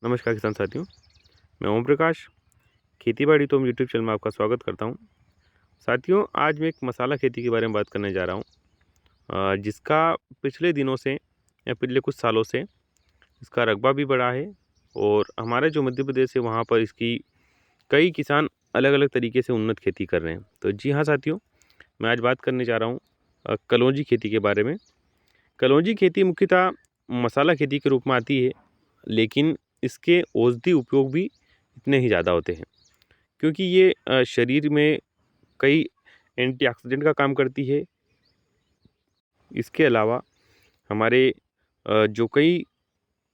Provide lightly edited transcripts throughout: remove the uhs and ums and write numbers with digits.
नमस्कार किसान साथियों, मैं ओम प्रकाश खेती-बाड़ी तो यूट्यूब चैनल में आपका स्वागत करता हूं। साथियों, आज मैं एक मसाला खेती के बारे में बात करने जा रहा हूं, जिसका पिछले दिनों से या पिछले कुछ सालों से इसका रकबा भी बढ़ा है और हमारे जो मध्य प्रदेश है वहां पर इसकी कई किसान अलग-अलग तरीके से उन्नत खेती कर रहे हैं। तो जी हाँ साथियों, मैं आज बात करने जा रहा हूँ कलौंजी खेती के बारे में। कलौंजी खेती मुख्यतः मसाला खेती के रूप में आती है, लेकिन इसके औषधि उपयोग भी इतने ही ज़्यादा होते हैं, क्योंकि ये शरीर में कई एंटीऑक्सीडेंट का काम करती है। इसके अलावा हमारे जो कई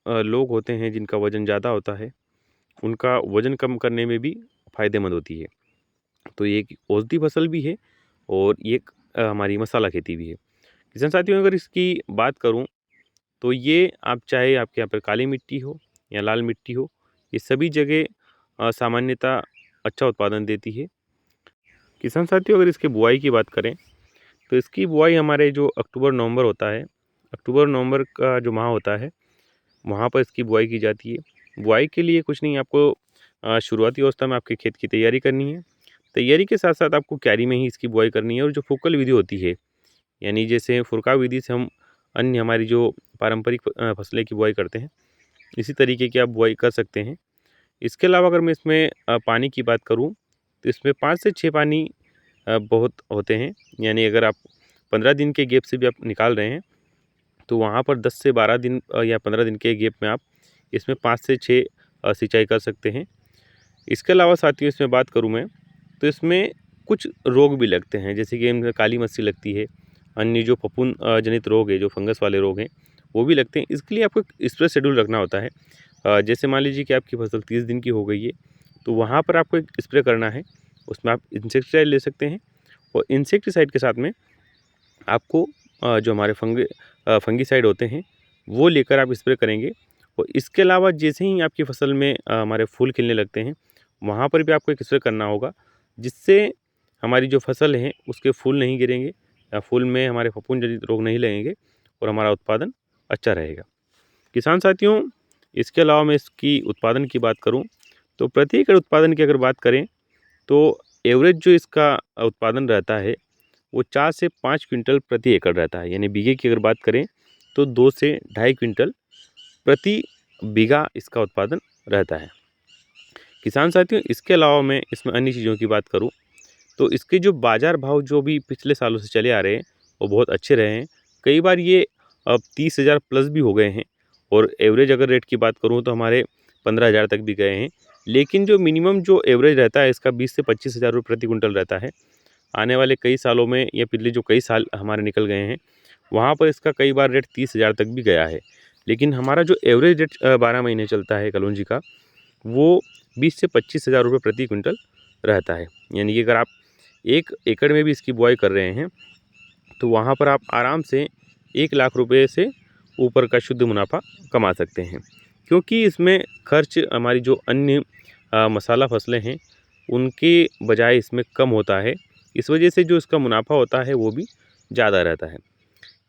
लोग होते हैं जिनका वज़न ज़्यादा होता है, उनका वज़न कम करने में भी फ़ायदेमंद होती है। तो ये एक औषधि फसल भी है और ये एक हमारी मसाला खेती भी है। किसान साथियों, अगर इसकी बात करूँ तो ये आप चाहे आपके यहाँ पर काली मिट्टी हो या लाल मिट्टी हो, ये सभी जगह सामान्यतः अच्छा उत्पादन देती है। किसान साथियों, अगर इसकी बुआई की बात करें तो इसकी बुआई हमारे जो अक्टूबर-नवंबर होता है, अक्टूबर-नवंबर का जो माह होता है, वहाँ पर इसकी बुआई की जाती है। बुआई के लिए कुछ नहीं, आपको शुरुआती अवस्था में आपके खेत की तैयारी करनी है। तैयारी के साथ-साथ आपको क्यारी में ही इसकी बुआई करनी है और जो फोकल विधि होती है, यानी जैसे फुरका विधि से हम अन्य हमारी जो पारंपरिक फसलें की बुआई करते हैं, इसी तरीके की आप बुआई कर सकते हैं। इसके अलावा अगर मैं इसमें पानी की बात करूँ, तो इसमें 5 से 6 पानी बहुत होते हैं। यानी अगर आप 15 दिन के गैप से भी आप निकाल रहे हैं, तो वहाँ पर 10 से 12 दिन या 15 दिन के गैप में आप इसमें 5 से 6 सिंचाई कर सकते हैं। इसके अलावा साथियों, इसमें बात करूँ मैं, तो इसमें कुछ रोग भी लगते हैं, जैसे कि इनमें काली मस्सी लगती है, अन्य जो फफूंद जनित रोग है, जो फंगस वाले रोग हैं, वो भी लगते हैं। इसके लिए आपको एक स्प्रे शेड्यूल रखना होता है। जैसे मान लीजिए कि आपकी फसल 30 दिन की हो गई है, तो वहाँ पर आपको एक स्प्रे करना है। उसमें आप इंसेक्टिसाइड ले सकते हैं और इंसेक्टिसाइड के साथ में आपको जो हमारे फंगिसाइड होते हैं, वो लेकर आप स्प्रे करेंगे। और इसके अलावा जैसे ही आपकी फसल में हमारे फूल खिलने लगते हैं, वहाँ पर भी आपको एक स्प्रे करना होगा, जिससे हमारी जो फसल है उसके फूल नहीं गिरेंगे या फूल में हमारे फफूंद जनित रोग नहीं लगेंगे और हमारा उत्पादन अच्छा रहेगा। किसान साथियों, इसके अलावा मैं इसकी उत्पादन की बात करूँ, तो प्रति एकड़ उत्पादन की अगर बात करें, तो एवरेज जो इसका उत्पादन रहता है, वो 4 से 5 क्विंटल प्रति एकड़ रहता है। यानी बीघे की अगर बात करें, तो 2 से ढाई क्विंटल प्रति बीघा इसका उत्पादन रहता है। किसान साथियों, इसके अलावा मैं इसमें अन्य चीज़ों की बात करूँ, तो इसके जो बाज़ार भाव जो भी पिछले सालों से चले आ रहे हैं, वो बहुत अच्छे रहे हैं। कई बार ये अब 30,000 प्लस भी हो गए हैं और एवरेज अगर रेट की बात करूँ तो हमारे 15,000 तक भी गए हैं। लेकिन जो मिनिमम जो एवरेज रहता है इसका 20 से 25,000 रुपये प्रति क्विंटल रहता है। आने वाले कई सालों में या पिछले जो कई साल हमारे निकल गए हैं, वहाँ पर इसका कई बार रेट 30,000 तक भी गया है। लेकिन हमारा जो एवरेज रेट 12 महीने चलता है कलौंजी का, वो 20 से 25,000 रुपये प्रति क्विंटल रहता है। यानी कि अगर आप 1 एकड़ में भी इसकी बुआई कर रहे हैं, तो वहाँ पर आप आराम से 1 लाख रुपए से ऊपर का शुद्ध मुनाफ़ा कमा सकते हैं। क्योंकि इसमें खर्च हमारी जो अन्य मसाला फसलें हैं, उनके बजाय इसमें कम होता है। इस वजह से जो इसका मुनाफ़ा होता है, वो भी ज़्यादा रहता है।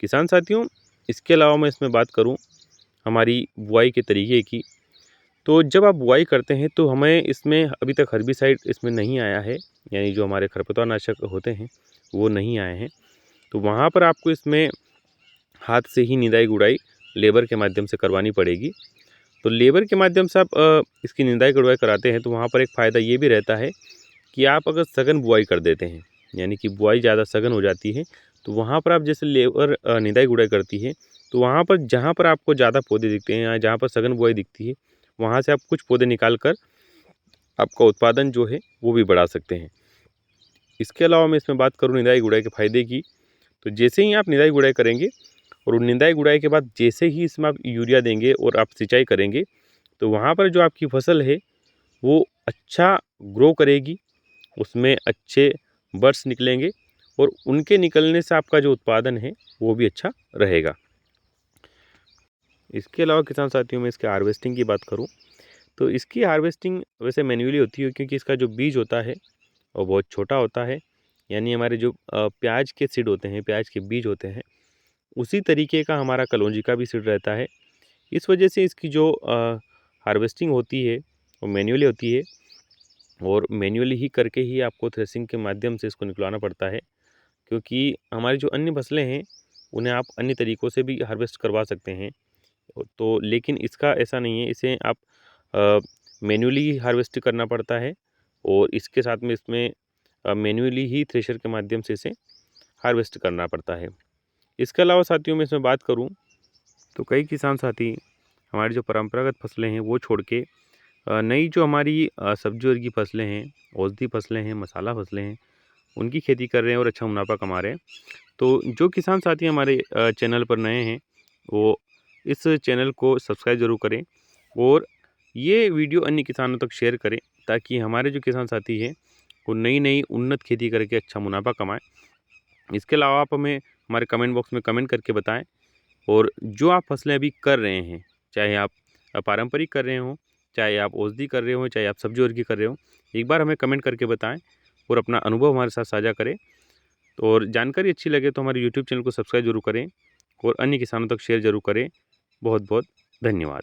किसान साथियों, इसके अलावा मैं इसमें बात करूँ हमारी बुआई के तरीके की, तो जब आप बुआई करते हैं तो हमें इसमें अभी तक हर्बिसाइड इसमें नहीं आया है, यानी जो हमारे खरपतवारनाशक होते हैं, वो नहीं आए हैं। तो वहाँ पर आपको इसमें हाथ से ही निदाई-गुड़ाई लेबर के माध्यम से करवानी पड़ेगी। तो लेबर के माध्यम से आप इसकी निदाई-गुड़ाई कराते हैं, तो वहाँ पर एक फ़ायदा ये भी रहता है कि आप अगर सघन बुआई कर देते हैं, यानी कि बुआई ज़्यादा सघन हो जाती है, तो वहाँ पर आप जैसे लेबर निदाई-गुड़ाई करती है, तो वहाँ पर जहाँ पर आपको ज़्यादा पौधे दिखते हैं या जहाँ पर सघन बुआई दिखती है, वहाँ से आप कुछ पौधे निकाल कर आपका उत्पादन जो है, वो भी बढ़ा सकते हैं। इसके अलावा मैं इसमें बात करूँ निदाई-गुड़ाई के फ़ायदे की, तो जैसे ही आप निदाई-गुड़ाई करेंगे और निदाई-गुड़ाई के बाद जैसे ही इसमें आप यूरिया देंगे और आप सिंचाई करेंगे, तो वहाँ पर जो आपकी फसल है, वो अच्छा ग्रो करेगी, उसमें अच्छे बड्स निकलेंगे और उनके निकलने से आपका जो उत्पादन है, वो भी अच्छा रहेगा। इसके अलावा किसान साथियों, मैं इसके हार्वेस्टिंग की बात करूँ, तो इसकी हार्वेस्टिंग वैसे मैन्युअली होती है, क्योंकि इसका जो बीज होता है, वो बहुत छोटा होता है। यानी हमारे जो प्याज के सीड होते हैं, प्याज के बीज होते हैं, उसी तरीके का हमारा कलौंजी का भी सीड रहता है। इस वजह से इसकी जो हार्वेस्टिंग होती है वो मैन्युअली होती है और मैन्युअली ही करके ही आपको थ्रेसिंग के माध्यम से इसको निकलवाना पड़ता है, क्योंकि हमारी जो अन्य फसलें हैं उन्हें आप अन्य तरीक़ों से भी हार्वेस्ट करवा सकते हैं। तो लेकिन इसका ऐसा नहीं है, इसे आप मैन्युअली ही हार्वेस्ट करना पड़ता है और इसके साथ में इसमें मैन्युअली ही थ्रेशर के माध्यम से इसे हार्वेस्ट करना पड़ता है। इसके अलावा साथियों मैं इसमें बात करूं तो कई किसान साथी हमारी जो परंपरागत फसलें हैं वो छोड़ के नई जो हमारी सब्जी वर्गी फसलें हैं, औषधि फसलें हैं, मसाला फसलें हैं, उनकी खेती कर रहे हैं और अच्छा मुनाफा कमा रहे हैं। तो जो किसान साथी हमारे चैनल पर नए हैं वो इस चैनल को सब्सक्राइब ज़रूर करें और ये वीडियो अन्य किसानों तक शेयर करें, ताकि हमारे जो किसान साथी हैं वो नई उन्नत खेती करके अच्छा मुनाफा कमाएं। इसके अलावा आप हमें हमारे कमेंट बॉक्स में कमेंट करके बताएं और जो आप फसलें अभी कर रहे हैं, चाहे आप पारंपरिक कर रहे हों, चाहे आप औषधि कर रहे हो, चाहे आप सब्जी वर्गी कर रहे हो, एक बार हमें कमेंट करके बताएं और अपना अनुभव हमारे साथ साझा करें। तो और जानकारी अच्छी लगे तो हमारे यूट्यूब चैनल को सब्सक्राइब जरूर करें और अन्य किसानों तक शेयर जरूर करें। बहुत बहुत धन्यवाद।